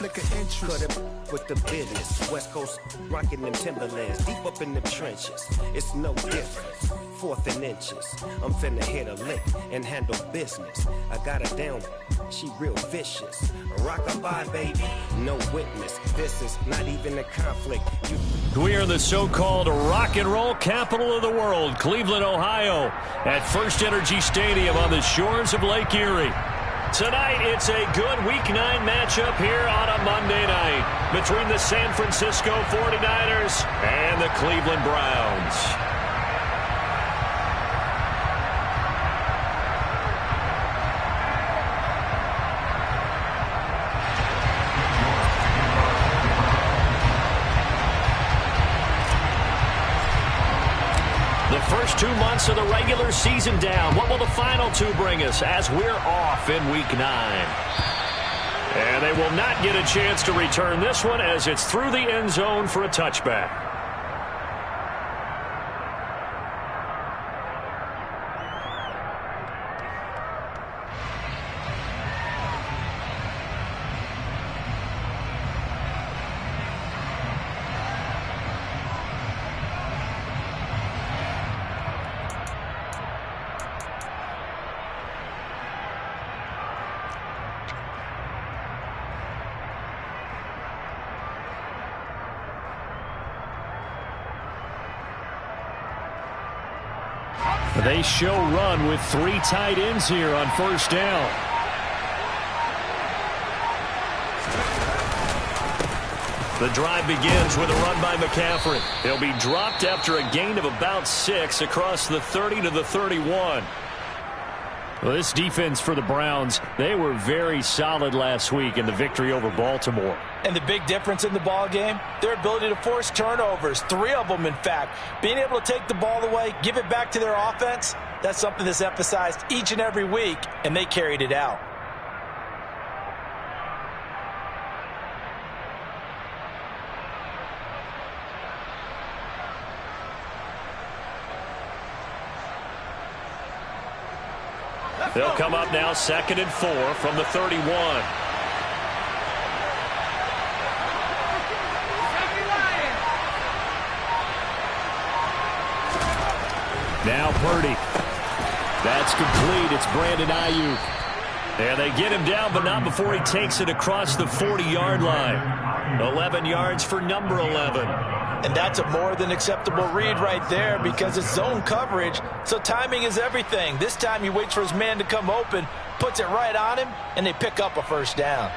flicker interest. Cut it with the business. West Coast rocking them Timberlands. Deep up in the trenches. It's no difference. 4th and inches. I'm finna hit a lick and handle business. I got her down. She real vicious. Rock-a-bye, baby. No witness. This is not even a conflict. We are in the so-called rock and roll capital of the world, Cleveland, Ohio, at First Energy Stadium on the shores of Lake Erie. Tonight, it's a good Week 9 matchup here on a Monday night between the San Francisco 49ers and the Cleveland Browns. First 2 months of the regular season down. What will the final 2 bring us as we're off in Week 9? And they will not get a chance to return this one as it's through the end zone for a touchback. They show run with 3 tight ends here on first down. The drive begins with a run by McCaffrey. He'll be dropped after a gain of about 6 across the 30 to the 31. Well, this defense for the Browns, they were very solid last week in the victory over Baltimore. And the big difference in the ball game, their ability to force turnovers, 3 of them in fact. Being able to take the ball away, give it back to their offense, that's something that's emphasized each and every week, and they carried it out. They'll come up now 2nd and 4 from the 31. Now Purdy. That's complete. It's Brandon Ayuk. And they get him down, but not before he takes it across the 40-yard line. 11 yards for number 11. And that's a more than acceptable read right there because it's zone coverage, so timing is everything. This time he waits for his man to come open, puts it right on him, and they pick up a first down.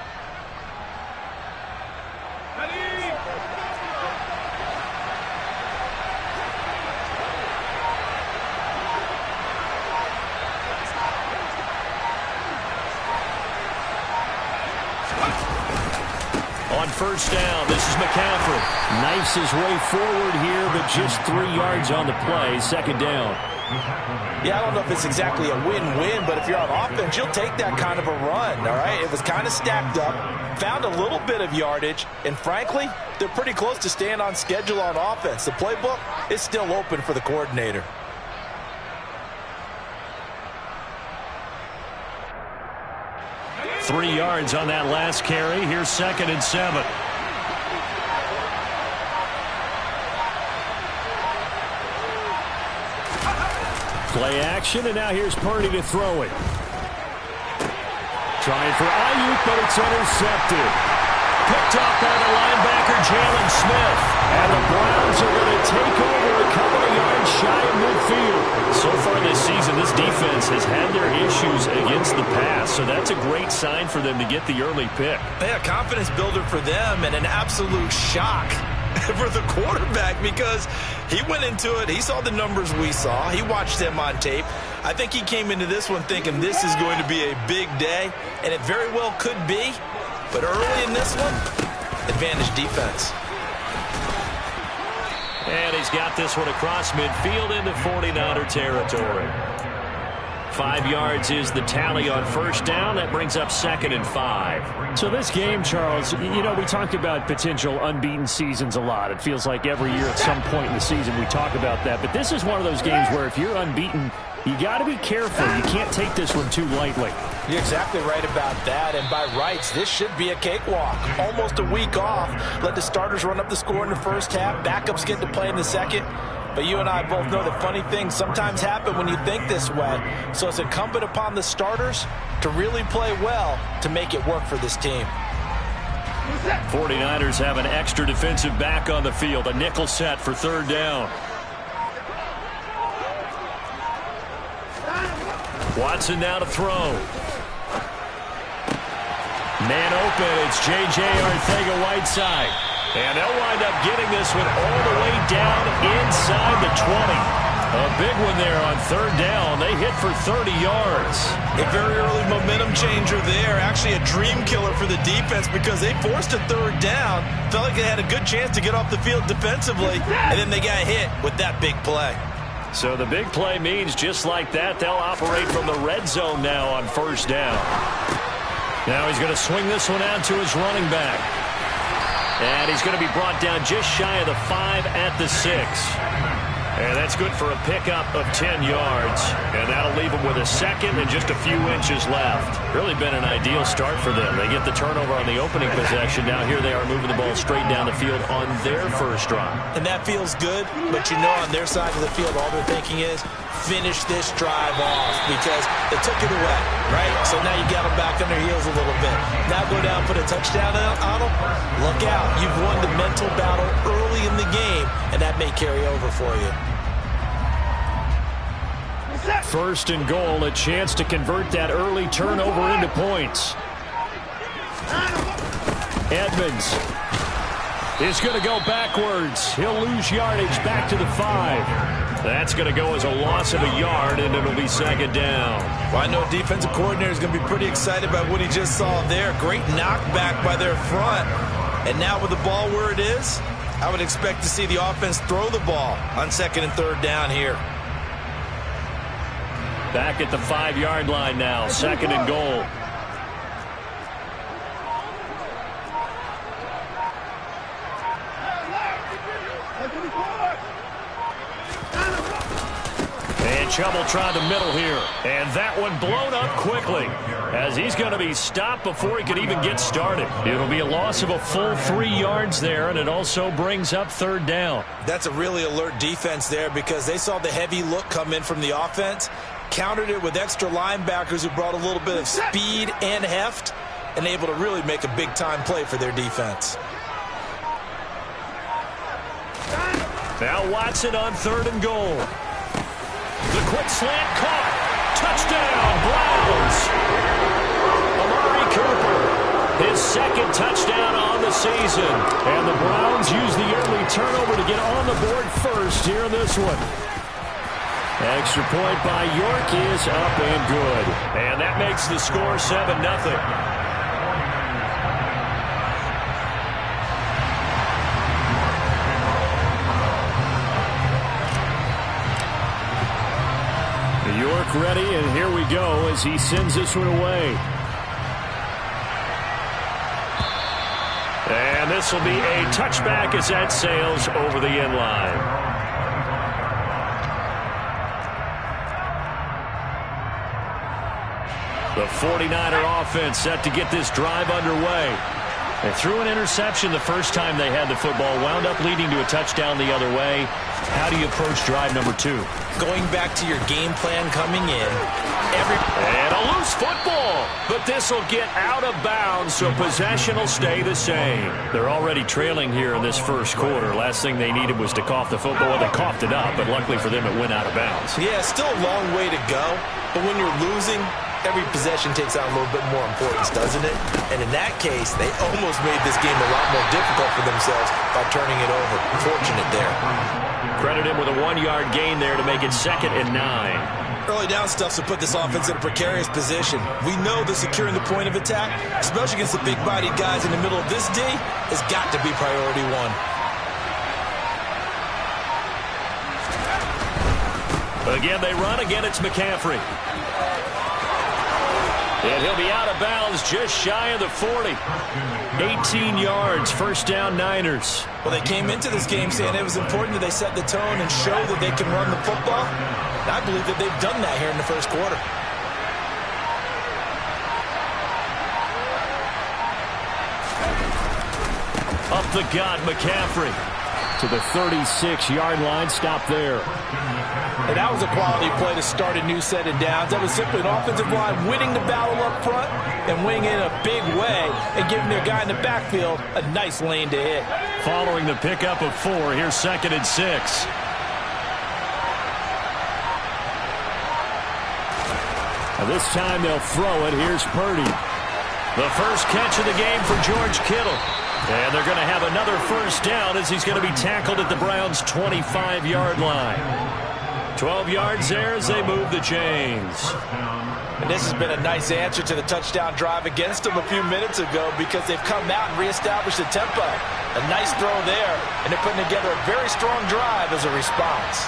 On first down, this is McCaffrey. Knifes his way forward here, but just 3 yards on the play. 2nd down. Yeah, I don't know if it's exactly a win-win, but if you're on offense, you'll take that kind of a run, all right? It was kind of stacked up, found a little bit of yardage, and frankly, they're pretty close to staying on schedule on offense. The playbook is still open for the coordinator. Three yards on that last carry. Here's 2nd and 7. Play action, and now here's Purdy to throw it. Trying for Ayuk, but it's intercepted. Picked off by the linebacker, Jalen Smith. And the Browns are going to take over a couple of yards shy of midfield. So far this season, this defense has had their issues against the pass, so that's a great sign for them to get the early pick. Yeah, confidence builder for them and an absolute shock for the quarterback because he went into it. He saw the numbers we saw. He watched them on tape. I think he came into this one thinking this is going to be a big day, and it very well could be. But early in this one, advantage defense. And he's got this one across midfield into 49er territory. 5 yards is the tally on first down. That brings up 2nd and 5. So this game, Charles, you know, we talk about potential unbeaten seasons a lot. It feels like every year at some point in the season we talk about that. But this is one of those games where if you're unbeaten, You got to be careful. You can't take this one too lightly. You're exactly right about that, and by rights, this should be a cakewalk. Almost a week off. Let the starters run up the score in the first half. Backups get to play in the second. But you and I both know the funny things sometimes happen when you think this way. So it's incumbent upon the starters to really play well to make it work for this team. 49ers have an extra defensive back on the field. A nickel set for third down. Watson now to throw. Man open. It's J.J. Arcega-Whiteside. And they'll wind up getting this one all the way down inside the 20. A big one there on third down. They hit for 30 yards. A very early momentum changer there. Actually a dream killer for the defense because they forced a third down. Felt like they had a good chance to get off the field defensively. And then they got hit with that big play. So the big play means just like that, they'll operate from the red zone now on first down. Now he's going to swing this one out to his running back. And he's going to be brought down just shy of the 5 at the 6. And that's good for a pickup of 10 yards. And that'll leave them with a second and just a few inches left. Really been an ideal start for them. They get the turnover on the opening possession. Now here they are moving the ball straight down the field on their first drive. And that feels good, but you know on their side of the field all they're thinking is finish this drive off because they took it away, right? So now you got them back on their heels a little bit. Now go down, put a touchdown on them. Look out. You've won the mental battle early in the game, and that may carry over for you. First and goal, a chance to convert that early turnover into points. Edmonds is going to go backwards. He'll lose yardage back to the 5. That's going to go as a loss of a yard, and it'll be second down. Well, I know defensive coordinator is going to be pretty excited about what he just saw there. Great knockback by their front. And now with the ball where it is, I would expect to see the offense throw the ball on second and third down here. Back at the 5-yard line now, second and goal. And Chubbell tried the middle here. And that one blown up quickly as he's going to be stopped before he could even get started. It'll be a loss of a full 3 yards there, and it also brings up third down. That's a really alert defense there because they saw the heavy look come in from the offense, countered it with extra linebackers who brought a little bit of speed and heft, and able to really make a big-time play for their defense. Now Watson on third and goal. The quick slant caught. Touchdown, Browns. Amari Cooper, his second touchdown on the season. And the Browns use the early turnover to get on the board first here in this one. Extra point by York is up and good. And that makes the score 7-0. York ready, and here we go as he sends this one away. And this will be a touchback as that sails over the end line. The 49er offense set to get this drive underway. They threw an interception the first time they had the football, wound up leading to a touchdown the other way. How do you approach drive number 2? Going back to your game plan coming in. And a loose football, but this will get out of bounds, so possession will stay the same. They're already trailing here in this first quarter. Last thing they needed was to cough the football. Well, they coughed it up, but luckily for them, it went out of bounds. Yeah, still a long way to go, but when you're losing, every possession takes on a little bit more importance, doesn't it? And in that case, they almost made this game a lot more difficult for themselves by turning it over. Fortunate there. Credit him with a 1-yard gain there to make it 2nd and 9. Early down stuff to put this offense in a precarious position. We know that securing the point of attack, especially against the big-bodied guys in the middle of this D, has got to be priority 1. Again, they run. Again, it's McCaffrey. And he'll be out of bounds just shy of the 40. 18 yards, first down Niners. Well, they came into this game saying it was important that they set the tone and show that they can run the football. And I believe that they've done that here in the first quarter. Up the gut, McCaffrey. To the 36-yard line, stop there. And that was a quality play to start a new set of downs. That was simply an offensive line winning the battle up front and winning in a big way and giving their guy in the backfield a nice lane to hit. Following the pickup of 4, here's 2nd and 6. Now this time they'll throw it. Here's Purdy. The first catch of the game for George Kittle. And they're going to have another first down as he's going to be tackled at the Browns' 25-yard line. 12 yards there as they move the chains. And this has been a nice answer to the touchdown drive against them a few minutes ago because they've come out and reestablished the tempo. A nice throw there, and they're putting together a very strong drive as a response.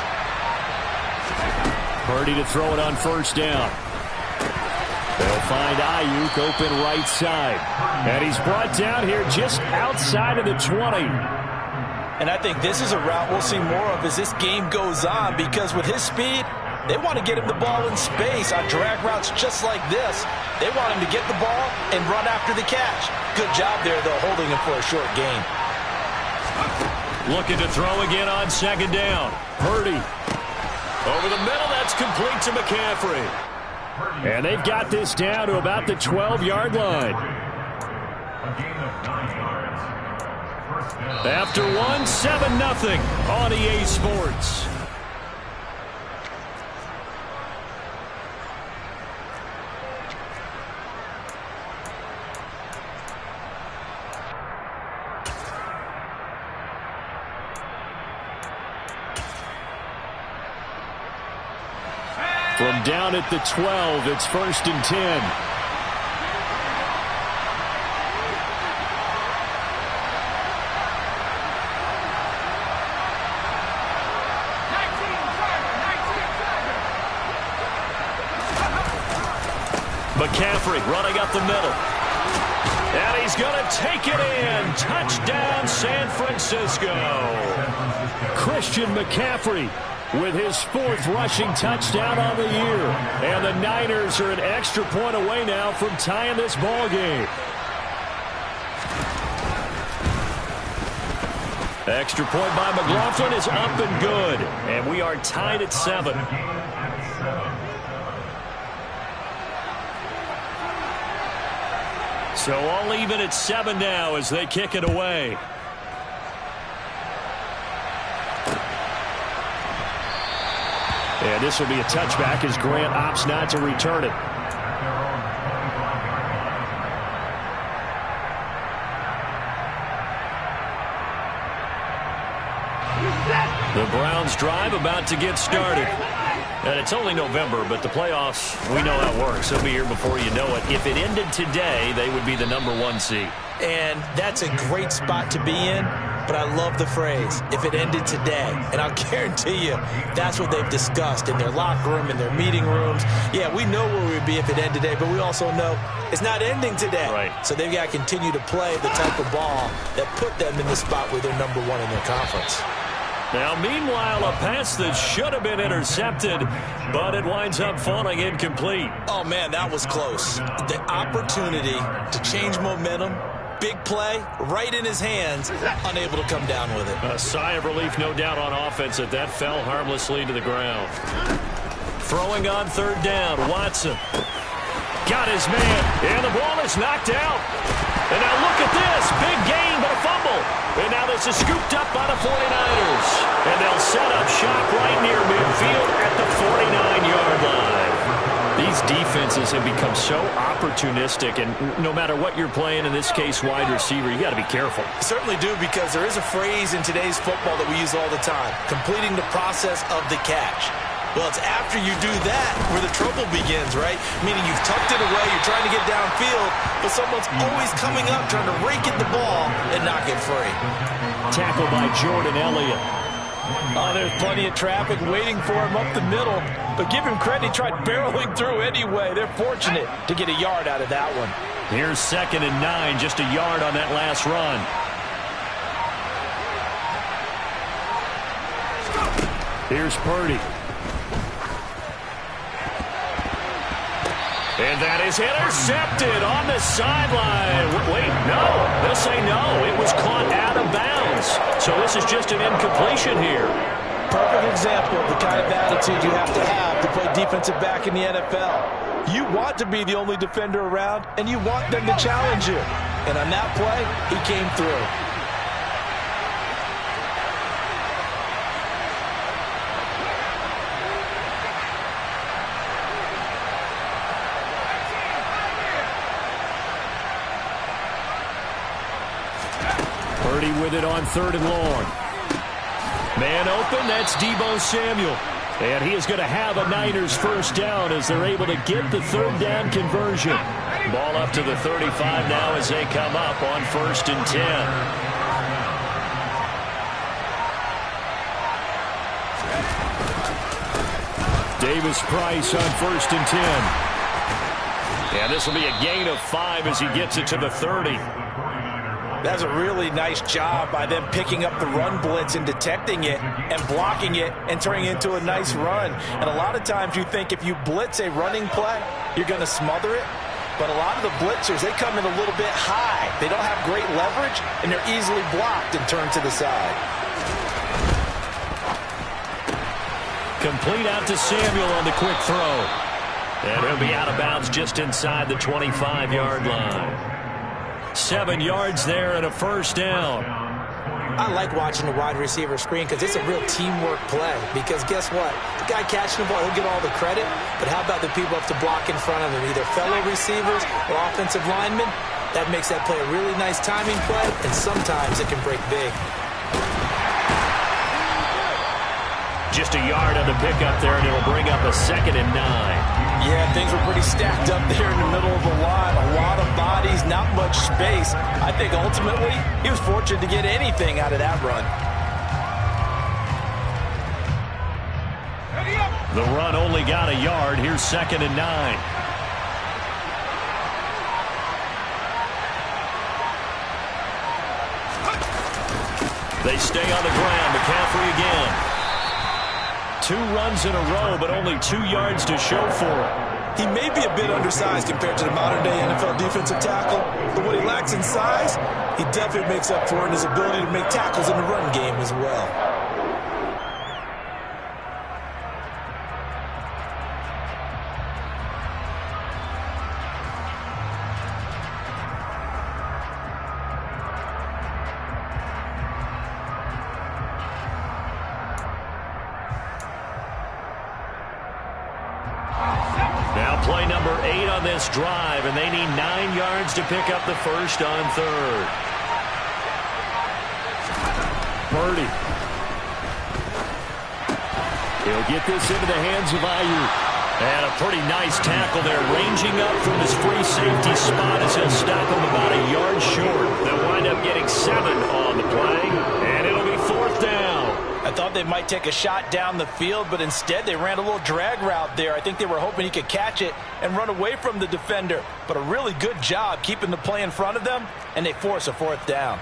Purdy to throw it on first down. They'll find Ayuk open right side. And he's brought down here just outside of the 20. And I think this is a route we'll see more of as this game goes on because with his speed, they want to get him the ball in space on drag routes just like this. They want him to get the ball and run after the catch. Good job there, though, holding him for a short gain. Looking to throw again on second down. Purdy. Over the middle, that's complete to McCaffrey. And they've got this down to about the 12-yard line. After 1, 7-0 on EA Sports. From down at the 12, it's 1st and 10. McCaffrey running up the middle. And he's going to take it in. Touchdown, San Francisco. Christian McCaffrey with his 4th rushing touchdown on the year. And the Niners are an extra point away now from tying this ball game. Extra point by McLaughlin is up and good. And we are tied at 7. So all even at 7 now as they kick it away. And this will be a touchback as Grant opts not to return it. The Browns drive about to get started. And it's only November, but the playoffs, we know how it works. They'll be here before you know it. If it ended today, they would be the #1 seed. And that's a great spot to be in, but I love the phrase, if it ended today. And I'll guarantee you, that's what they've discussed in their locker room, in their meeting rooms. Yeah, we know where we'd be if it ended today, but we also know it's not ending today. Right. So they've got to continue to play the type of ball that put them in the spot where they're #1 in their conference. Now, meanwhile, a pass that should have been intercepted, but it winds up falling incomplete. Oh, man, that was close. The opportunity to change momentum, big play, right in his hands, unable to come down with it. A sigh of relief, no doubt, on offense that fell harmlessly to the ground. Throwing on 3rd down, Watson. Got his man, and the ball is knocked out. And now look at this, big gain, but a fumble. And now this is scooped up by the 49ers. And they'll set up shop right near midfield at the 49-yard line. These defenses have become so opportunistic, and no matter what you're playing, in this case wide receiver, you got to be careful. You certainly do, because there is a phrase in today's football that we use all the time, completing the process of the catch. Well, it's after you do that where the trouble begins, right? Meaning you've tucked it away, you're trying to get downfield, but someone's always coming up trying to rake at the ball and not get free. Tackle by Jordan Elliott. Oh, there's plenty of traffic waiting for him up the middle. But give him credit, he tried barreling through anyway. They're fortunate to get a yard out of that one. Here's 2nd and 9, just a yard on that last run. Here's Purdy. And that is intercepted on the sideline. Wait, no. They'll say no. It was caught out of bounds. So this is just an incompletion here. Perfect example of the kind of attitude you have to play defensive back in the NFL. You want to be the only defender around, and you want them to challenge you. And on that play, he came through. Purdy with it on 3rd and long. Man open, that's Deebo Samuel. And he is going to have a Niners first down as they're able to get the 3rd down conversion. Ball up to the 35 now as they come up on 1st and 10. Davis Price on 1st and 10. And this will be a gain of 5 as he gets it to the 30. That's a really nice job by them picking up the run blitz and detecting it and blocking it and turning it into a nice run. And a lot of times you think if you blitz a running play, you're going to smother it. But a lot of the blitzers, they come in a little bit high. They don't have great leverage, and they're easily blocked and turned to the side. Complete out to Samuel on the quick throw. And he'll be out of bounds just inside the 25-yard line. 7 yards there and a first down. I like watching the wide receiver screen because it's a real teamwork play. Because guess what? The guy catching the ball, he'll get all the credit. But how about the people up to block in front of him, either fellow receivers or offensive linemen? That makes that play a really nice timing play, and sometimes it can break big. Just a yard on the pickup there, and it'll bring up a 2nd and 9. Yeah, things were pretty stacked up there in the middle of the line. A lot of bodies, not much space. I think ultimately he was fortunate to get anything out of that run. The run only got a yard. Here's 2nd and 9. They stay on the ground. McCaffrey again. 2 runs in a row, but only 2 yards to show for it. He may be a bit undersized compared to the modern-day NFL defensive tackle, but what he lacks in size, he definitely makes up for in his ability to make tackles in the run game as well. Play number 8 on this drive, and they need 9 yards to pick up the first on 3rd. Purdy. He'll get this into the hands of Ayuk. And a pretty nice tackle there, ranging up from his free safety spot as he'll stop him about a yard short. They'll wind up getting 7 on the play, and it'll be 4th down. I thought they might take a shot down the field, but instead they ran a little drag route there. I think they were hoping he could catch it and run away from the defender. But a really good job keeping the play in front of them, and they force a 4th down.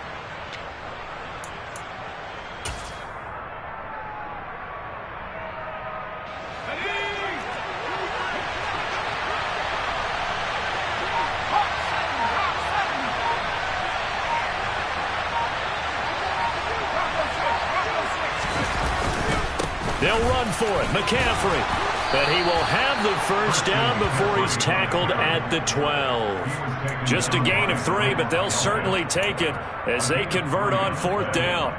They'll run for it. McCaffrey. But he will have the first down before he's tackled at the 12. Just a gain of 3, but they'll certainly take it as they convert on 4th down.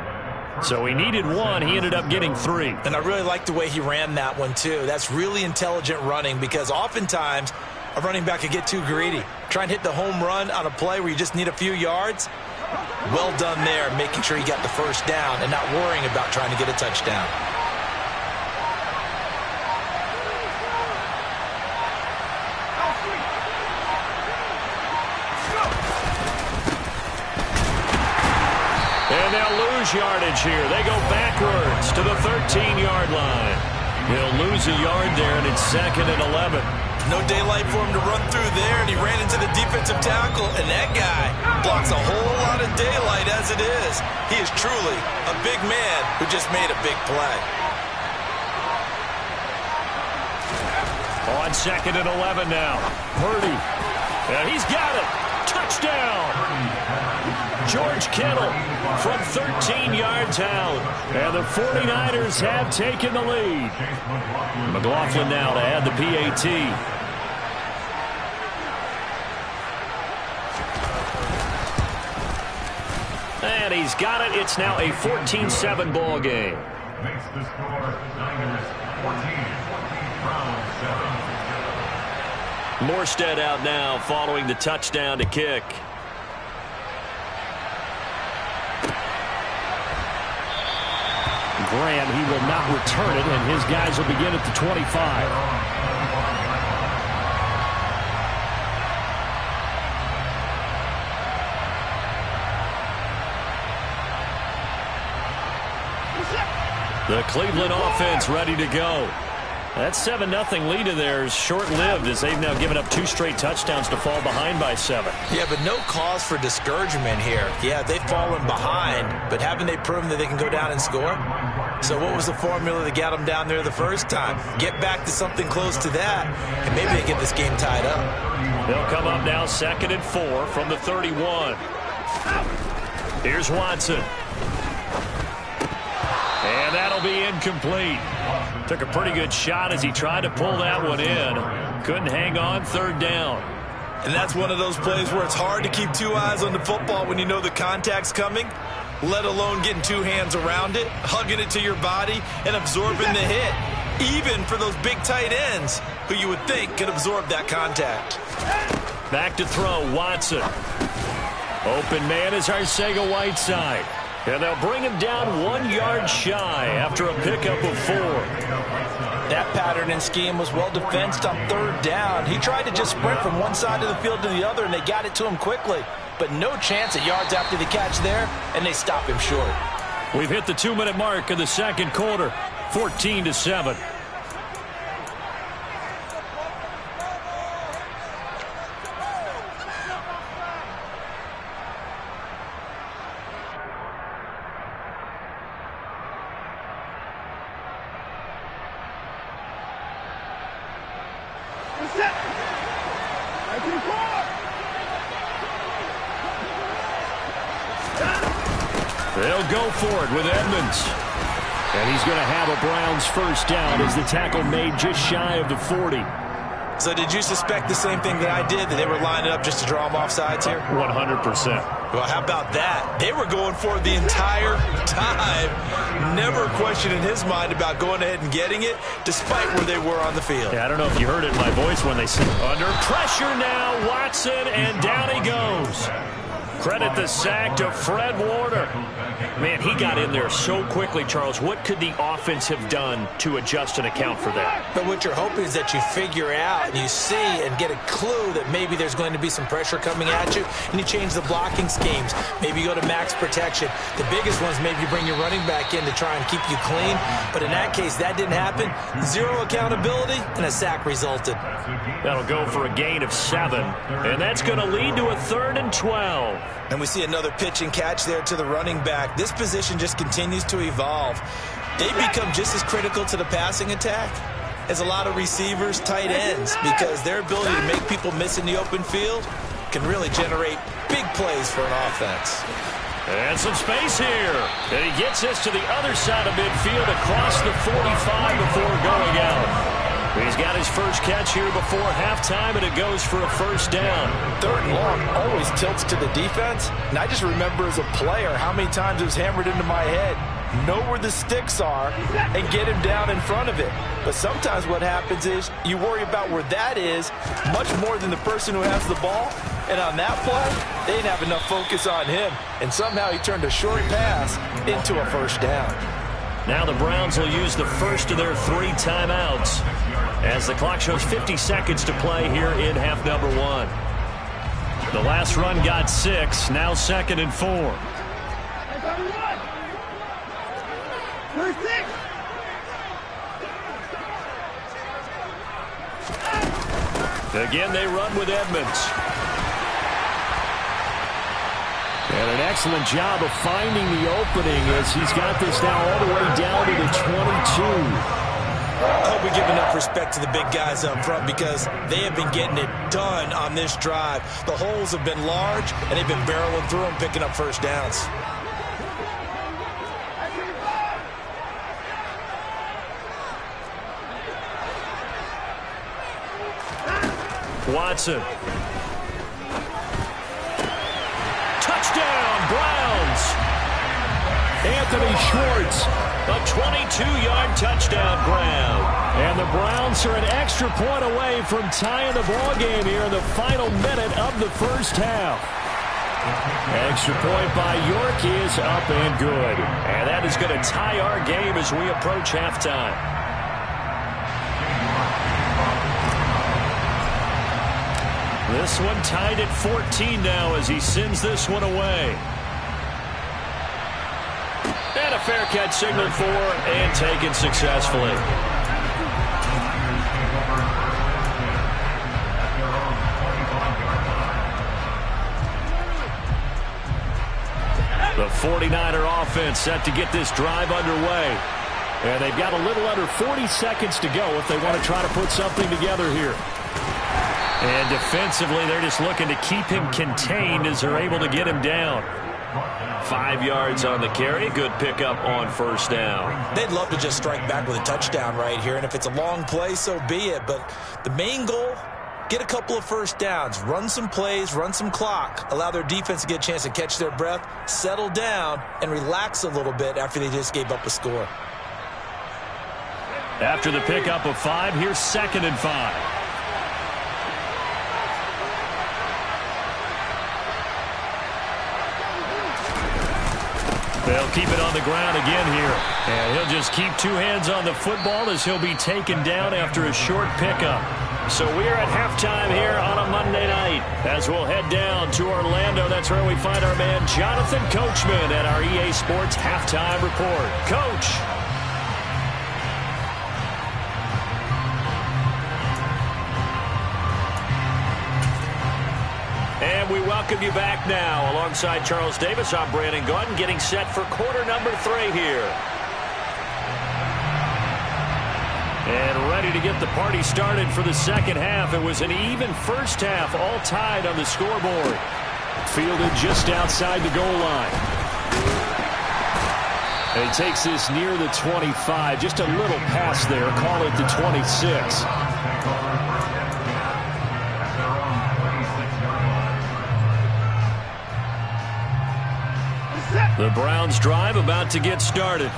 So he needed 1. He ended up getting 3. And I really like the way he ran that one, too. That's really intelligent running because oftentimes a running back could get too greedy. Try and hit the home run on a play where you just need a few yards. Well done there, making sure he got the first down and not worrying about trying to get a touchdown. And they'll lose yardage here. They go backwards to the 13-yard line. He'll lose a yard there, and it's 2nd and 11. No daylight for him to run through there, and he ran into the defensive tackle, and that guy blocks a whole lot of daylight as it is. He is truly a big man who just made a big play. On 2nd and 11 now. Purdy. And he's got it. Touchdown. George Kittle from 13 yards out. And the 49ers have taken the lead. McLaughlin now to add the PAT. And he's got it. It's now a 14-7 ball game. Makes the score Niners 14, Browns 7. Morstead out now following the touchdown to kick. Graham, he will not return it, and his guys will begin at the 25. The Cleveland offense ready to go. That 7-0 lead of theirs short-lived as they've now given up 2 straight touchdowns to fall behind by 7. Yeah, but no cause for discouragement here. Yeah, they've fallen behind, but haven't they proven that they can go down and score? So what was the formula that got them down there the first time? Get back to something close to that, and maybe they get this game tied up. They'll come up now 2nd and 4 from the 31. Here's Watson. And that'll be incomplete. Took a pretty good shot as he tried to pull that one in. Couldn't hang on, 3rd down. And that's one of those plays where it's hard to keep 2 eyes on the football when you know the contact's coming, let alone getting 2 hands around it, hugging it to your body, and absorbing the hit, even for those big tight ends who you would think could absorb that contact. Back to throw, Watson. Open man is Arcega-Whiteside. And they'll bring him down 1 yard shy after a pickup of 4. That pattern and scheme was well defensed on 3rd down. He tried to just sprint from one side of the field to the other, and they got it to him quickly. But no chance at yards after the catch there, and they stop him short. We've hit the 2-minute mark of the 2nd quarter, 14-7. They'll go for it with Edmonds. And he's going to have a Browns first down as the tackle made just shy of the 40. So did you suspect the same thing that I did, that they were lining up just to draw them off sides here? 100%. Well, how about that? They were going for it the entire time. Never a question in his mind about going ahead and getting it, despite where they were on the field. Yeah, I don't know if you heard it in my voice when they said, under pressure now, Watson, and down he goes. Credit the sack to Fred Warner. Man, he got in there so quickly, Charles. What could the offense have done to adjust and account for that? But what you're hoping is that you figure out and you see and get a clue that maybe there's going to be some pressure coming at you, and you change the blocking schemes. Maybe you go to max protection. The biggest ones, maybe you bring your running back in to try and keep you clean. But in that case, that didn't happen. 0 accountability, and a sack resulted. That'll go for a gain of 7, and that's going to lead to a 3rd and 12. And we see another pitch and catch there to the running back. This position just continues to evolve. They become just as critical to the passing attack as a lot of receivers, tight ends, because their ability to make people miss in the open field can really generate big plays for an offense. And some space here. And he gets this to the other side of midfield across the 45 before going out. He's got his first catch here before halftime, and it goes for a first down. 3rd and long always tilts to the defense. And I just remember as a player how many times it was hammered into my head. Know where the sticks are and get him down in front of it. But sometimes what happens is you worry about where that is much more than the person who has the ball. And on that play, they didn't have enough focus on him. And somehow he turned a short pass into a first down. Now the Browns will use the first of their 3 timeouts as the clock shows 50 seconds to play here in half number 1. The last run got 6, now 2nd and 4. Again, they run with Edmonds. And an excellent job of finding the opening as he's got this now all the way down to the 22. I hope we give enough respect to the big guys up front because they have been getting it done on this drive. The holes have been large, and they've been barreling through them, picking up first downs. Watson. Touchdown, Browns. Anthony Schwartz, a 22-yard touchdown grab. And the Browns are an extra point away from tying the ball game here in the final minute of the first half. Extra point by York is up and good. And that is going to tie our game as we approach halftime. This one tied at 14 now as he sends this one away. And a fair catch signaled for and taken successfully. The 49er offense set to get this drive underway. And they've got a little under 40 seconds to go if they want to try to put something together here. And defensively, they're just looking to keep him contained as they're able to get him down. 5 yards on the carry. Good pickup on first down. They'd love to just strike back with a touchdown right here, and if it's a long play, so be it. But the main goal, get a couple of first downs, run some plays, run some clock, allow their defense to get a chance to catch their breath, settle down, and relax a little bit after they just gave up a score. After the pickup of 5, here's 2nd and 5. They'll keep it on the ground again here. And he'll just keep 2 hands on the football as he'll be taken down after a short pickup. So we are at halftime here on a Monday night. As we'll head down to Orlando, that's where we find our man Jonathan Coachman at our EA Sports Halftime Report. Coach. And we welcome you back now. Alongside Charles Davis, I'm Brandon Gaudin, getting set for quarter number 3 here. And ready to get the party started for the second half. It was an even first half, all tied on the scoreboard. Fielded just outside the goal line. And he takes this near the 25, just a little past there, call it the 26. The Browns drive about to get started.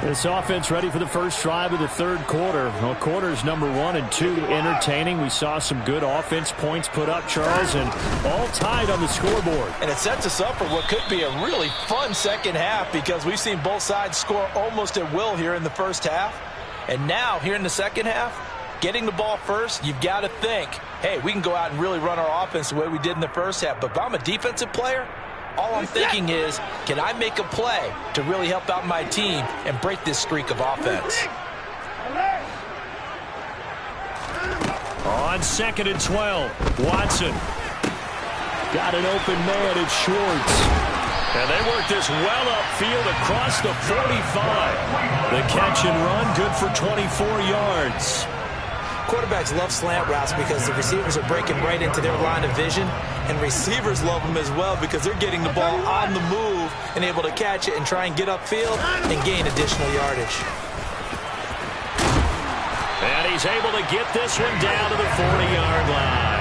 This offense ready for the first drive of the third quarter. Well, quarters number 1 and 2 entertaining. We saw some good offense points put up, Charles, and all tied on the scoreboard. And it sets us up for what could be a really fun second half because we've seen both sides score almost at will here in the first half. And now, here in the second half, getting the ball first, you've got to think, hey, we can go out and really run our offense the way we did in the first half. But if I'm a defensive player, all I'm thinking is, can I make a play to really help out my team and break this streak of offense? On 2nd and 12, Watson. Got an open man, it's Schwartz. And they work this well upfield across the 45. The catch and run, good for 24 yards. Quarterbacks love slant routes because the receivers are breaking right into their line of vision, and receivers love them as well because they're getting the ball on the move and able to catch it and try and get upfield and gain additional yardage. And he's able to get this one down to the 40-yard line.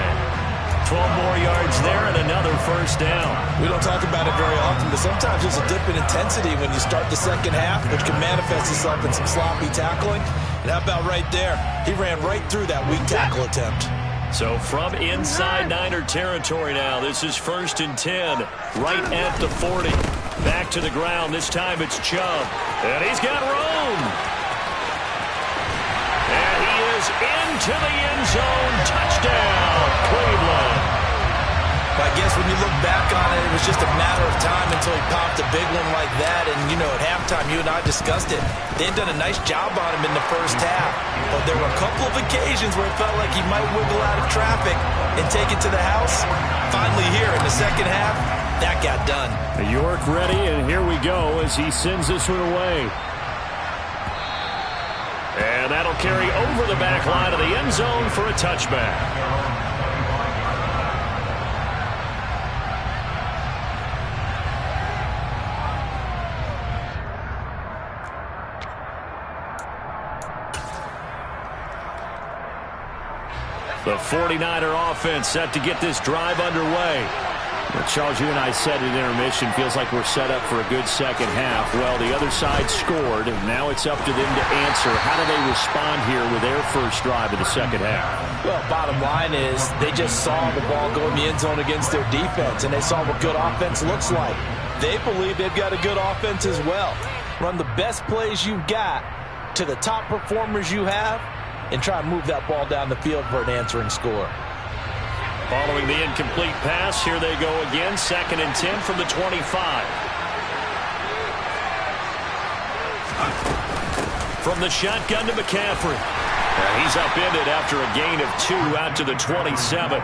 12 more yards there and another first down. We don't talk about it very often, but sometimes there's a dip in intensity when you start the second half, which can manifest itself in some sloppy tackling. And how about right there? He ran right through that weak tackle attempt. So from inside Niner territory now, this is 1st and 10, right at the 40. Back to the ground. This time it's Chubb. And he's got room. And he is into the end zone. Touchdown, Cleveland. I guess when you look back on it, it was just a matter of time until he popped a big one like that. And, you know, at halftime, you and I discussed it. They had done a nice job on him in the first half. But there were a couple of occasions where it felt like he might wiggle out of traffic and take it to the house. Finally here in the second half, that got done. York ready, and here we go as he sends this one away. And that'll carry over the back line of the end zone for a touchback. The 49er offense set to get this drive underway. Well, Charles, you and I said at intermission, feels like we're set up for a good second half. Well, the other side scored, and now it's up to them to answer. How do they respond here with their first drive of the second half? Well, bottom line is they just saw the ball go in the end zone against their defense, and they saw what good offense looks like. They believe they've got a good offense as well. Run the best plays you've got to the top performers you have, and try and move that ball down the field for an answering score. Following the incomplete pass, here they go again. 2nd and 10 from the 25. From the shotgun to McCaffrey. He's upended after a gain of 2 out to the 27.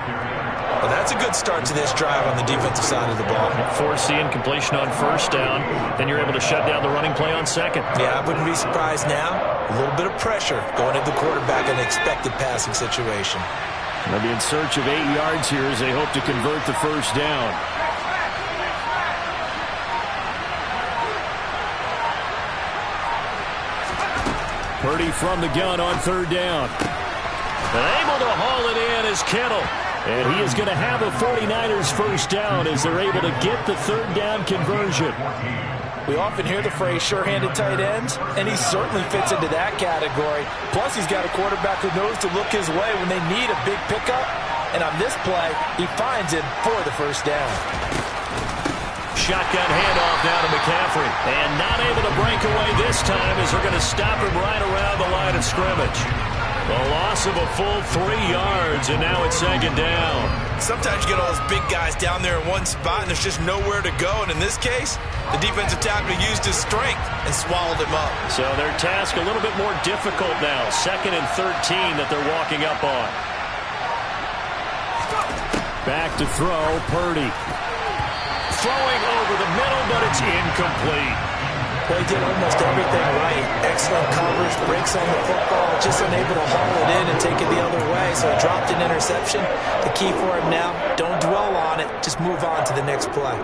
Well, that's a good start to this drive on the defensive side of the ball. Force the incompletion on first down. Then you're able to shut down the running play on second. Yeah, I wouldn't be surprised now. A little bit of pressure going at the quarterback in an expected passing situation. They'll be in search of 8 yards here as they hope to convert the first down. Purdy from the gun on 3rd down. And able to haul it in is Kittle. And he is going to have a 49ers first down as they're able to get the 3rd down conversion. We often hear the phrase sure-handed tight ends, and he certainly fits into that category. Plus, he's got a quarterback who knows to look his way when they need a big pickup. And on this play, he finds it for the first down. Shotgun handoff now to McCaffrey. And not able to break away this time as they're going to stop him right around the line of scrimmage. A loss of a full 3 yards, and now it's 2nd down. Sometimes you get all those big guys down there in one spot, and there's just nowhere to go. And in this case, the defensive tackle used his strength and swallowed him up. So their task a little bit more difficult now. 2nd and 13 that they're walking up on. Back to throw, Purdy. Throwing over the middle, but it's incomplete. Well, he did almost everything right. Excellent coverage, breaks on the football, just unable to haul it in and take it the other way. So he dropped an interception. The key for him now, don't dwell on it. Just move on to the next play.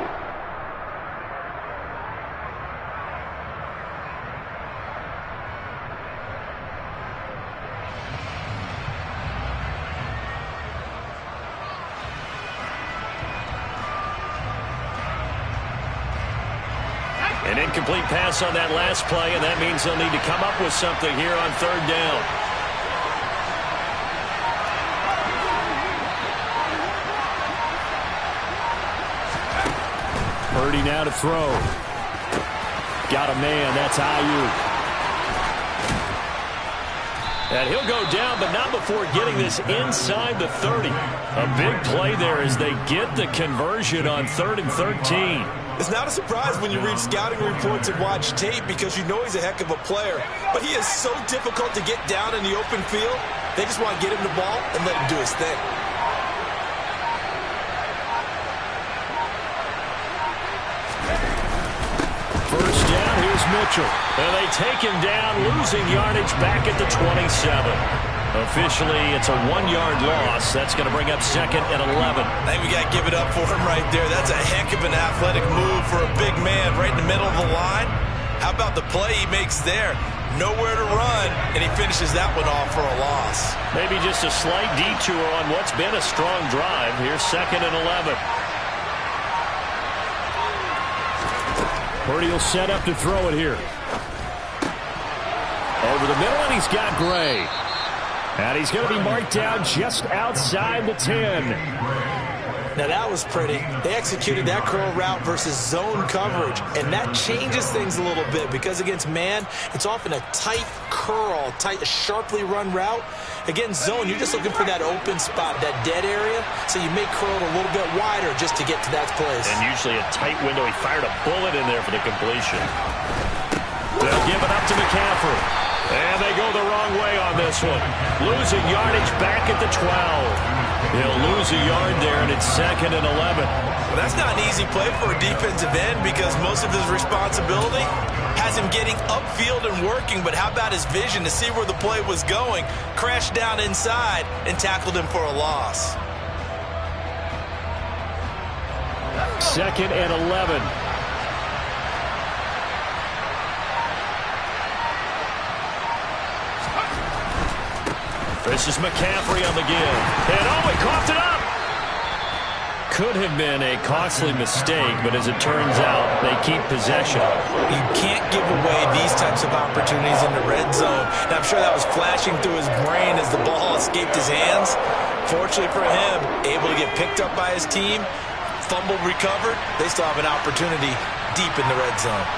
An incomplete pass on that last play, and that means they'll need to come up with something here on 3rd down. Purdy now to throw. Got a man, that's Ayuk. And he'll go down, but not before getting this inside the 30. A big play there as they get the conversion on 3rd and 13. It's not a surprise when you read scouting reports and watch tape because you know he's a heck of a player. But he is so difficult to get down in the open field. They just want to get him the ball and let him do his thing. First down, here's Mitchell. And they take him down, losing yardage back at the 27. Officially, it's a 1-yard loss. That's going to bring up 2nd and 11. I think we got to give it up for him right there. That's a heck of an athletic move for a big man right in the middle of the line. How about the play he makes there? Nowhere to run, and he finishes that one off for a loss. Maybe just a slight detour on what's been a strong drive. Here's 2nd and 11. Purdy will set up to throw it here. Over the middle, and he's got Gray. And he's going to be marked down just outside the 10. Now that was pretty. They executed that curl route versus zone coverage, and that changes things a little bit because against man, it's often a tight curl, sharply run route. Against zone, you're just looking for that open spot, that dead area, so you may curl it a little bit wider just to get to that place. And usually a tight window. He fired a bullet in there for the completion. They'll give it up to McCaffrey. And they go the wrong way on this one. Losing yardage back at the 12. He'll lose a yard there, and it's 2nd and 11. Well, that's not an easy play for a defensive end because most of his responsibility has him getting upfield and working, but how about his vision to see where the play was going, crashed down inside, and tackled him for a loss. 2nd and 11. This is McCaffrey on the give. And he coughed it up! Could have been a costly mistake, but as it turns out, they keep possession. You can't give away these types of opportunities in the red zone. And I'm sure that was flashing through his brain as the ball escaped his hands. Fortunately for him, able to get picked up by his team, fumbled, recovered. They still have an opportunity deep in the red zone.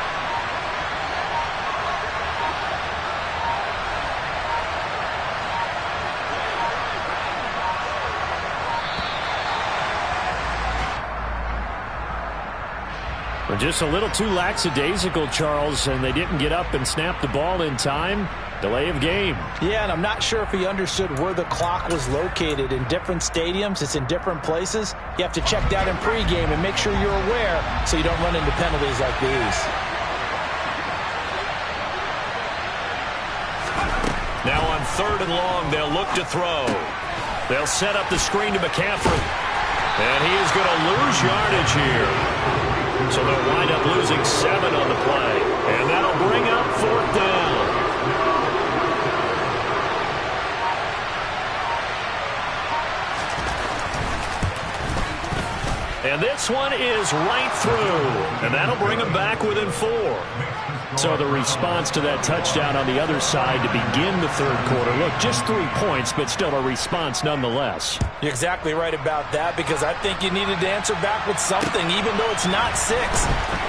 Just a little too lackadaisical, Charles, and they didn't get up and snap the ball in time. Delay of game. Yeah, and I'm not sure if he understood where the clock was located. In different stadiums, it's in different places. You have to check that in pregame and make sure you're aware so you don't run into penalties like these. Now on 3rd and long, they'll look to throw. They'll set up the screen to McCaffrey. And he is going to lose yardage here. So they'll wind up losing 7 on the play. And that'll bring up 4th down. And this one is right through. And that'll bring them back within 4. So the response to that touchdown on the other side to begin the 3rd quarter. Look, just 3 points, but still a response nonetheless. You're exactly right about that because I think you needed to answer back with something, even though it's not 6.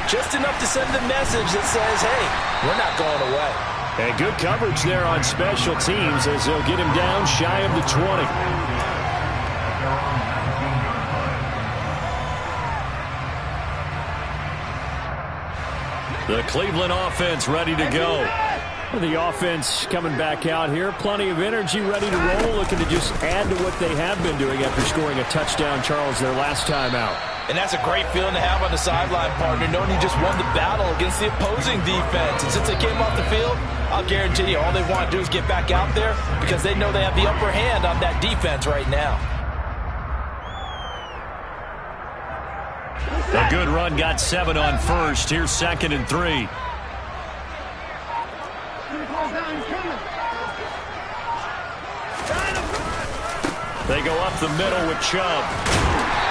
Just enough to send the message that says, hey, we're not going away. And good coverage there on special teams as they'll get him down shy of the 20. The Cleveland offense ready to go. The offense coming back out here. Plenty of energy, ready to roll, looking to just add to what they have been doing after scoring a touchdown, Charles, their last time out. And that's a great feeling to have on the sideline, partner, knowing you just won the battle against the opposing defense. And since they came off the field, I'll guarantee you all they want to do is get back out there because they know they have the upper hand on that defense right now. A good run got 7 on first. Here's 2nd and 3. They go up the middle with Chubb.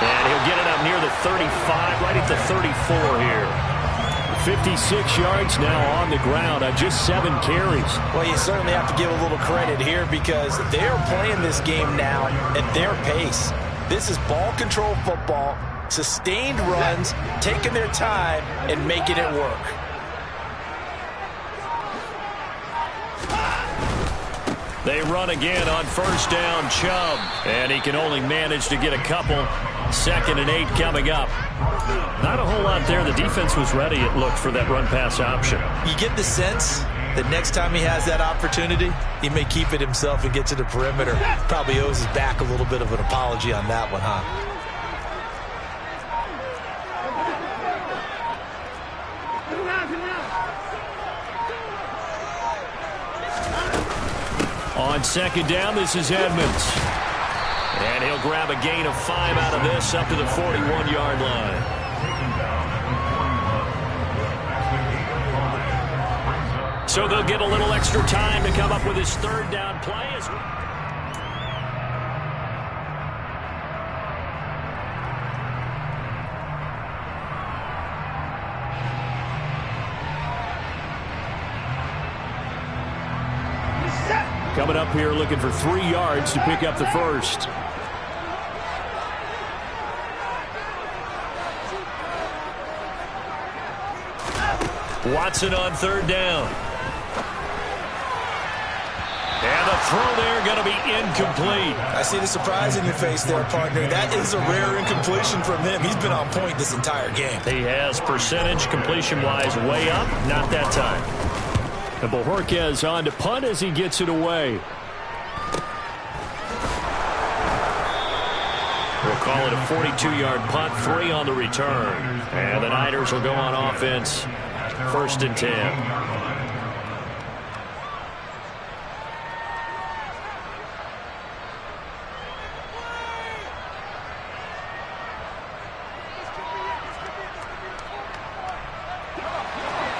And he'll get it up near the 35, right at the 34 here. 56 yards now on the ground on just 7 carries. Well, you certainly have to give a little credit here because they're playing this game now at their pace. This is ball control football. Sustained runs, taking their time, and making it work. They run again on 1st down, Chubb. And he can only manage to get a couple. 2nd and 8 coming up. Not a whole lot there. The defense was ready, it looked, for that run-pass option. You get the sense that next time he has that opportunity, he may keep it himself and get to the perimeter. Probably owes his back a little bit of an apology on that one, huh? On 2nd down, this is Edmonds. And he'll grab a gain of 5 out of this up to the 41-yard line. So they'll get a little extra time to come up with his 3rd down play. Coming up here looking for 3 yards to pick up the first. Watson on third down. And the throw there going to be incomplete. I see the surprise in your face there, partner. That is a rare incompletion from him. He's been on point this entire game. He has percentage completion-wise way up. Not that time. And Bojorquez on to punt as he gets it away. We'll call it a 42-yard punt, 3 on the return. And the Niners will go on offense, 1st and 10.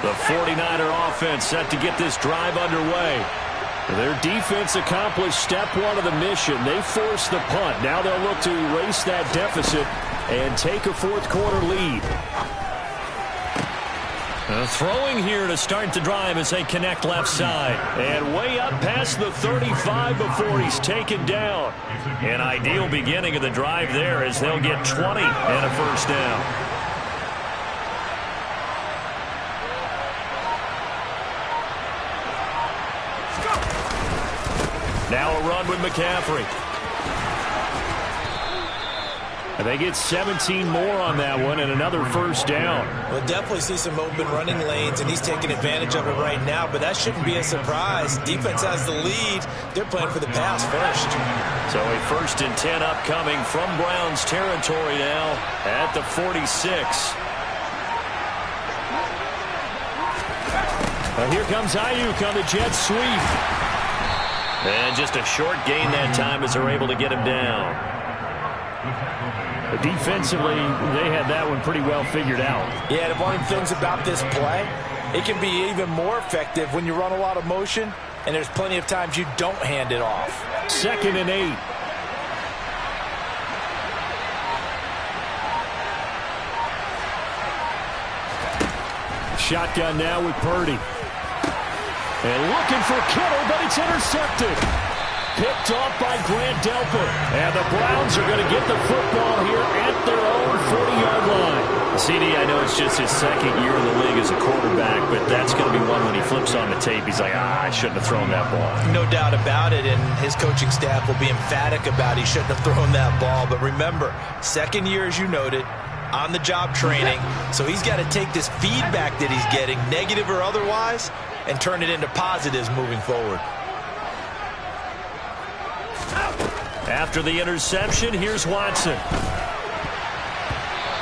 The 49er offense set to get this drive underway. Their defense accomplished step 1 of the mission. They forced the punt. Now they'll look to erase that deficit and take a 4th quarter lead. Throwing here to start the drive as they connect left side. And way up past the 35 before he's taken down. An ideal beginning of the drive there as they'll get 20 and a 1st down. Now a run with McCaffrey. And they get 17 more on that one and another 1st down. We'll definitely see some open running lanes, and he's taking advantage of it right now, but that shouldn't be a surprise. Defense has the lead. They're playing for the pass first. So a 1st and 10 upcoming from Browns territory now at the 46. Well, here comes Ayuk on the jet sweep. And just a short gain that time as they're able to get him down. Defensively, they had that one pretty well figured out. Yeah, one of the things about this play, it can be even more effective when you run a lot of motion, and there's plenty of times you don't hand it off. 2nd and 8. Shotgun now with Purdy. And looking for Kittle, but it's intercepted. Picked off by Grant Delpit. And the Browns are going to get the football here at their own 40-yard line. CD, I know it's just his 2nd year in the league as a quarterback, but that's going to be one when he flips on the tape. He's like, I shouldn't have thrown that ball. No doubt about it, and his coaching staff will be emphatic about he shouldn't have thrown that ball. But remember, 2nd year, as you noted, on-the-job training. So he's got to take this feedback that he's getting, negative or otherwise, and turn it into positives moving forward. After the interception, here's Watson.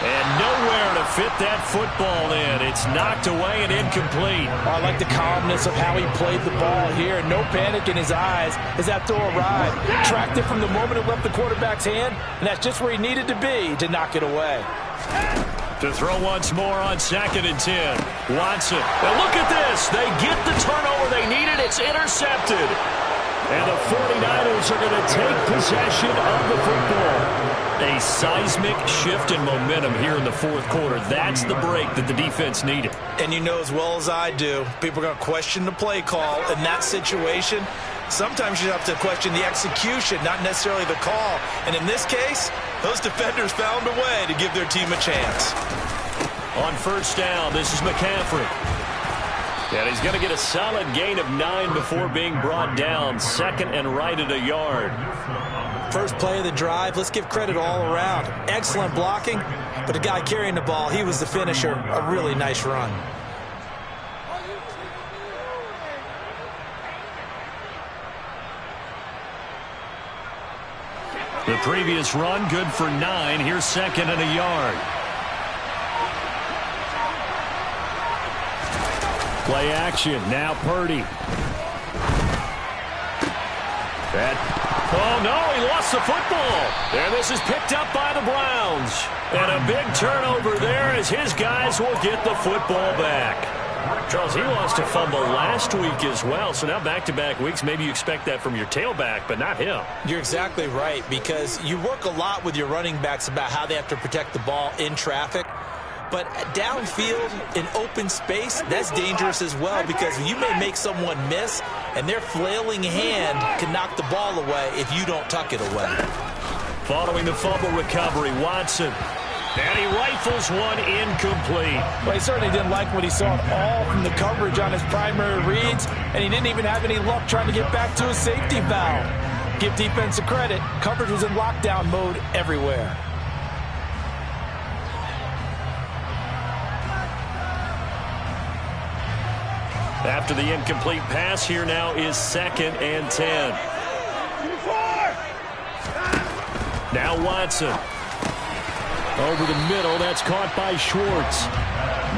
And nowhere to fit that football in. It's knocked away and incomplete. I like the calmness of how he played the ball here. No panic in his eyes as that throw arrived. Tracked it from the moment it left the quarterback's hand, and that's just where he needed to be to knock it away. To throw once more on 2nd and 10. Watson. Now look at this. They get the turnover they needed. It's intercepted. And the 49ers are going to take possession of the football. A seismic shift in momentum here in the 4th quarter. That's the break that the defense needed. And you know as well as I do, people are going to question the play call in that situation. Sometimes you have to question the execution, not necessarily the call. And in this case, those defenders found a way to give their team a chance. On 1st down, this is McCaffrey. And he's going to get a solid gain of 9 before being brought down. 2nd and right at a yard. First play of the drive, let's give credit all around. Excellent blocking, but the guy carrying the ball, he was the finisher. A really nice run. The previous run, good for 9. Here's 2nd and a yard. Play action. Now Purdy. Oh, no, he lost the football. And this is picked up by the Browns. And a big turnover there as his guys will get the football back. Charles, he lost a fumble last week as well, so now back-to-back weeks, maybe you expect that from your tailback, but not him. You're exactly right, because you work a lot with your running backs about how they have to protect the ball in traffic. But downfield, in open space, that's dangerous as well, because you may make someone miss, and their flailing hand can knock the ball away if you don't tuck it away. Following the fumble recovery, Watson. And he rifles one incomplete. Well, he certainly didn't like what he saw at all from the coverage on his primary reads, and he didn't even have any luck trying to get back to his safety valve. Give defense a credit. Coverage was in lockdown mode everywhere. After the incomplete pass, here now is 2nd and 10. Now Watson. Over the middle, that's caught by Schwartz.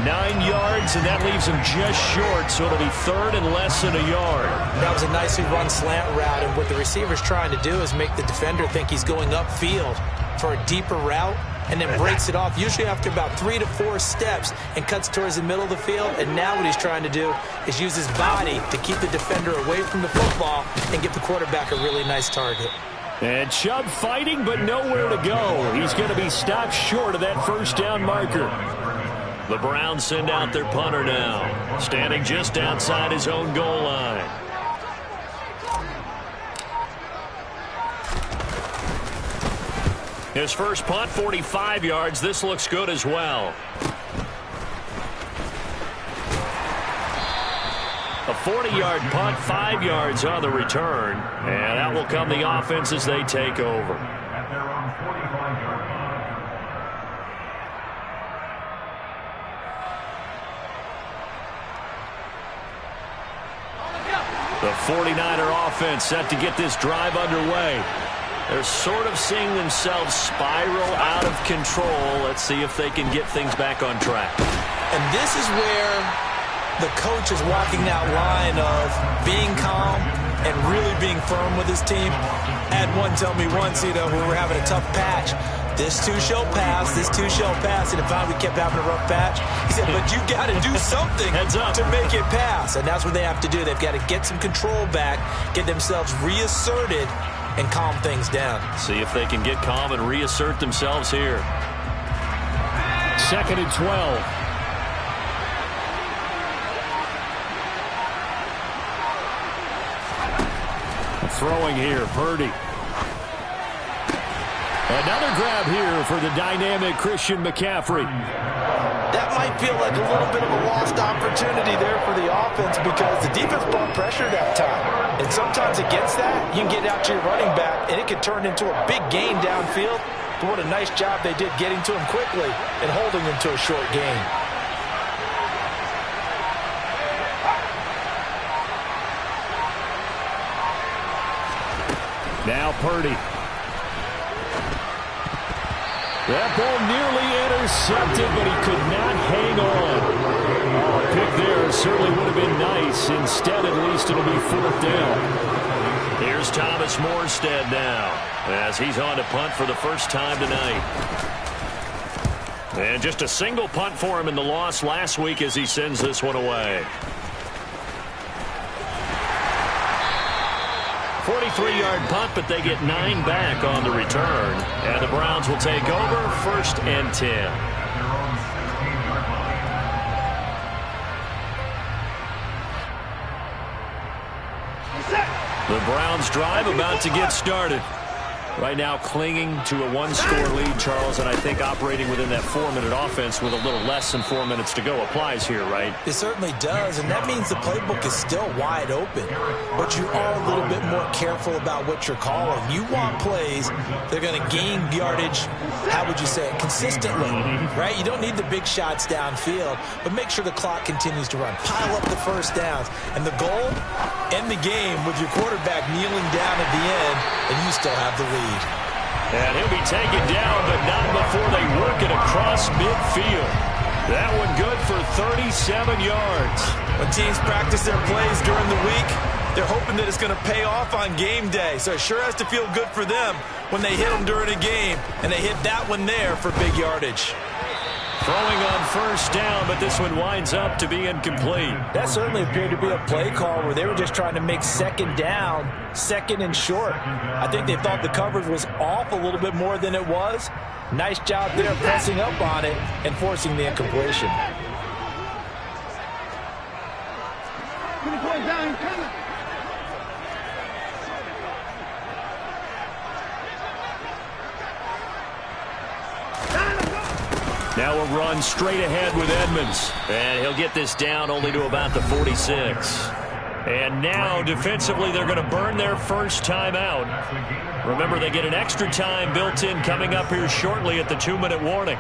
9 yards, and that leaves him just short, so it'll be 3rd and less than a yard. That was a nicely run slant route, and what the receiver's trying to do is make the defender think he's going upfield for a deeper route, and then breaks it off, usually after about 3 to 4 steps, and cuts towards the middle of the field. And now what he's trying to do is use his body to keep the defender away from the football and give the quarterback a really nice target. And Chubb fighting, but nowhere to go. He's going to be stopped short of that 1st down marker. The Browns send out their punter now, standing just outside his own goal line. His first punt, 45 yards. This looks good as well. A 40-yard punt, 5 yards on the return. And that will come the offense as they take over. At their own 45-yard line. The 49er offense set to get this drive underway. They're sort of seeing themselves spiral out of control. Let's see if they can get things back on track. And this is where the coach is walking that line of being calm and really being firm with his team. I had one tell me once, we were having a tough patch. This too shall pass, this too shall pass. And if we kept having a rough patch, he said, but you got to do something to make it pass. And that's what they have to do. They've got to get some control back, get themselves reasserted, and calm things down. See if they can get calm and reassert themselves here. 2nd and 12. Throwing here, Purdy. Another grab here for the dynamic Christian McCaffrey. That might feel like a little bit of a lost opportunity there for the offense because the defense brought pressure that time. And sometimes against that, you can get out to your running back, and it can turn into a big gain downfield. But what a nice job they did getting to him quickly and holding him to a short gain. Now Purdy. That ball nearly intercepted, but he could not hang on. Oh, a pick there certainly would have been nice. Instead, at least it'll be 4th down. Here's Thomas Morstead now, as he's on to punt for the first time tonight. And just a single punt for him in the loss last week as he sends this one away. 43-yard punt, but they get 9 back on the return. And the Browns will take over 1st and 10. At their own 16-yard line. The Browns drive about to get started. Right now clinging to a 1-score lead, Charles, and I think operating within that 4-minute offense with a little less than 4 minutes to go applies here, right? It certainly does, and that means the playbook is still wide open. But you are a little bit more careful about what you're calling. You want plays that are going to gain yardage, how would you say it, consistently, right? You don't need the big shots downfield, but make sure the clock continues to run. Pile up the first downs. And the goal, end the game with your quarterback kneeling down at the end, and you still have the lead. And he'll be taken down, but not before they work it across midfield. That one good for 37 yards. When teams practice their plays during the week, they're hoping that it's going to pay off on game day. So it sure has to feel good for them when they hit them during a game, and they hit that one there for big yardage. Throwing on 1st down, but this one winds up to be incomplete. That certainly appeared to be a play call where they were just trying to make 2nd down, 2nd and short. I think they thought the coverage was off a little bit more than it was. Nice job there pressing up on it and forcing the incompletion. Now a run straight ahead with Edmonds. And he'll get this down only to about the 46. And now, defensively, they're going to burn their first timeout. Remember, they get an extra time built in coming up here shortly at the 2-minute warning.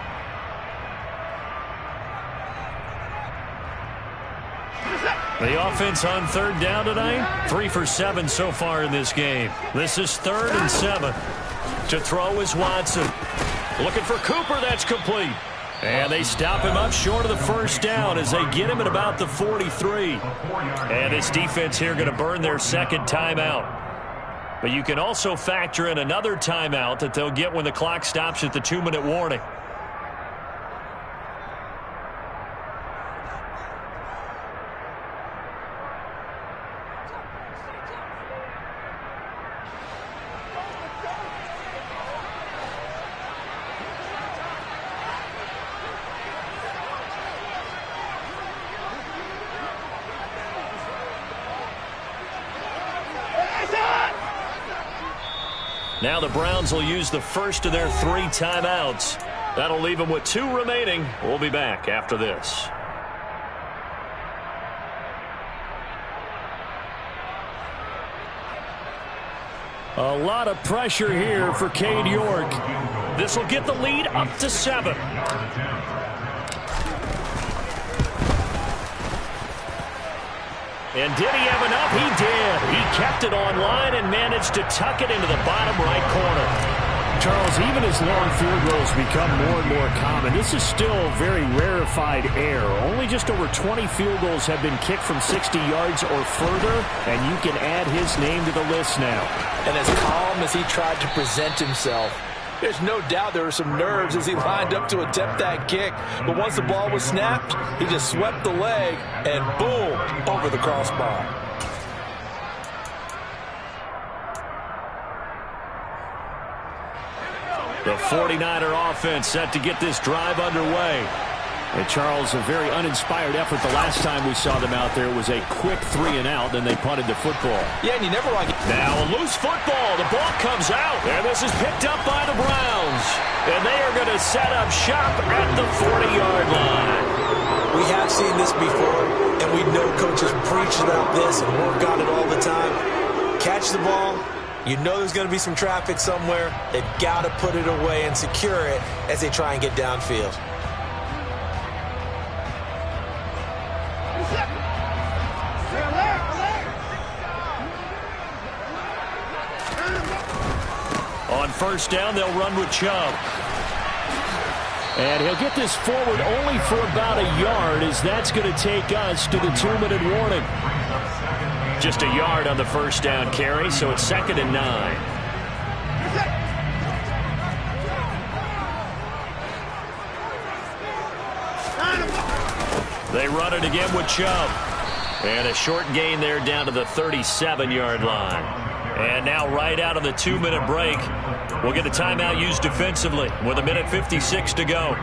The offense on third down tonight, 3 for 7 so far in this game. This is 3rd and 7. To throw is Watson. Looking for Cooper, that's complete. And they stop him up short of the first down as they get him at about the 43. And this defense here going to burn their second timeout. But you can also factor in another timeout that they'll get when the clock stops at the 2-minute warning. Now the Browns will use the first of their 3 timeouts. That'll leave them with 2 remaining. We'll be back after this. A lot of pressure here for Cade York. This will get the lead up to 7. And did he have enough? He did. He kept it online and managed to tuck it into the bottom right corner. Charles, even as long field goals become more and more common, this is still very rarefied air. Only just over 20 field goals have been kicked from 60 yards or further, and you can add his name to the list now. And as calm as he tried to present himself, there's no doubt there were some nerves as he lined up to attempt that kick. But once the ball was snapped, he just swept the leg and boom, over the crossbar. The 49er offense set to get this drive underway. And Charles, a very uninspired effort the last time we saw them out there was a quick 3-and-out, then they punted the football. Yeah, and you never like it. Now a loose football. The ball comes out, and this is picked up by the Browns. And they are going to set up shop at the 40-yard line. We have seen this before, and we know coaches preach about this and work on it all the time. Catch the ball. You know there's going to be some traffic somewhere. They've got to put it away and secure it as they try and get downfield. On first down, they'll run with Chubb. And he'll get this forward only for about a yard, as that's going to take us to the 2-minute warning. Just a yard on the first down carry, so it's 2nd and 9. They run it again with Chubb. And a short gain there down to the 37-yard line. And now right out of the 2-minute break, we'll get a timeout used defensively with 1:56 to go.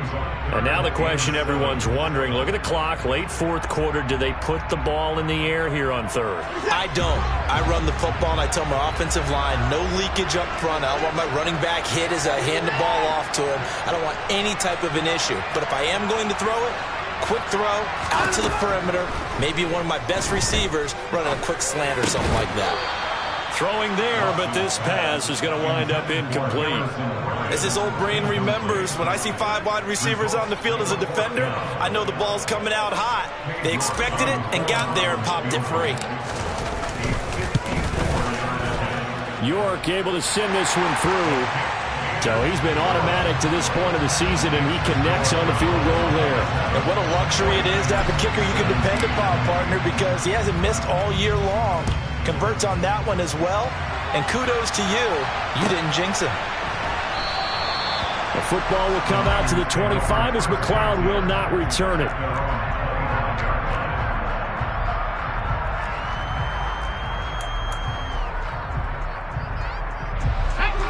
And now the question everyone's wondering, look at the clock, late 4th quarter, do they put the ball in the air here on 3rd? I don't. I run the football, and I tell my offensive line, no leakage up front. I don't want my running back hit as I hand the ball off to him. I don't want any type of an issue. But if I am going to throw it, quick throw, out to the perimeter, maybe one of my best receivers running a quick slant or something like that. Throwing there, but this pass is going to wind up incomplete. As his old brain remembers, when I see 5 wide receivers on the field as a defender, I know the ball's coming out hot. They expected it and got there and popped it free. York able to send this one through. So he's been automatic to this point of the season, and he connects on the field goal there. And what a luxury it is to have a kicker you can depend upon, partner, because he hasn't missed all year long. Converts on that one as well. And kudos to you. You didn't jinx him. The football will come out to the 25 as McLeod will not return it.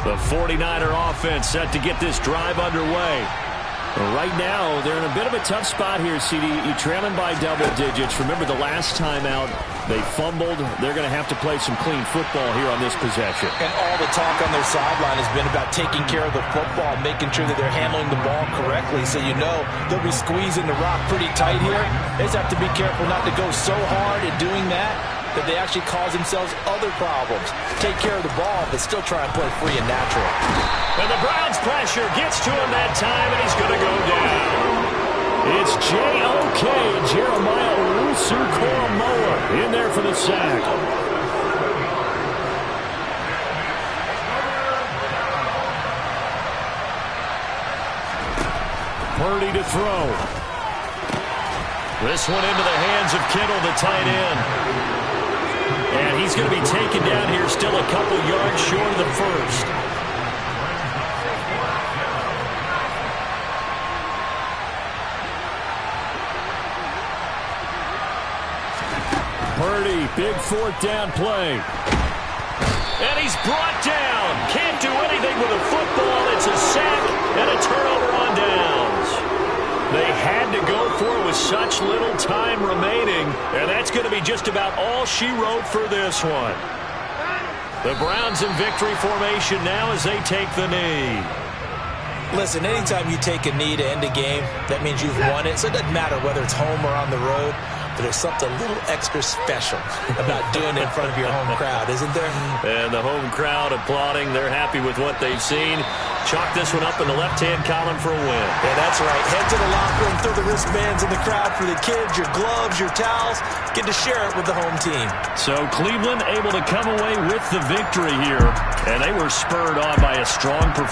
The 49er offense set to get this drive underway. Right now, they're in a bit of a tough spot here, CD. You're trailing by double digits. Remember the last time out, they fumbled. They're going to have to play some clean football here on this possession. And all the talk on their sideline has been about taking care of the football, making sure that they're handling the ball correctly. So you know they'll be squeezing the rock pretty tight here. They just have to be careful not to go so hard in doing that they actually cause themselves other problems. Take care of the ball, but still try and play free and natural. And the Browns' pressure gets to him that time, and he's going to go down. It's J.O.K. Jeremiah Owusu-Koramoah in there for the sack. Purdy to throw. This one into the hands of Kittle, the tight end. And he's going to be taken down here, still a couple yards short of the first. Purdy, big fourth down play. And he's brought down. Can't do anything with a football. It's a sack and a turnover on downs. They had to go for it with such little time remaining, and that's going to be just about all she wrote for this one. The Browns in victory formation now as they take the knee. Listen, anytime you take a knee to end a game, that means you've won it. So it doesn't matter whether it's home or on the road, but there's something a little extra special about doing it in front of your home crowd, isn't there? And the home crowd applauding. They're happy with what they've seen. Chalk this one up in the left-hand column for a win. Yeah, that's right. Head to the locker room, throw the wristbands in the crowd for the kids, your gloves, your towels. Get to share it with the home team. So Cleveland able to come away with the victory here, and they were spurred on by a strong performance.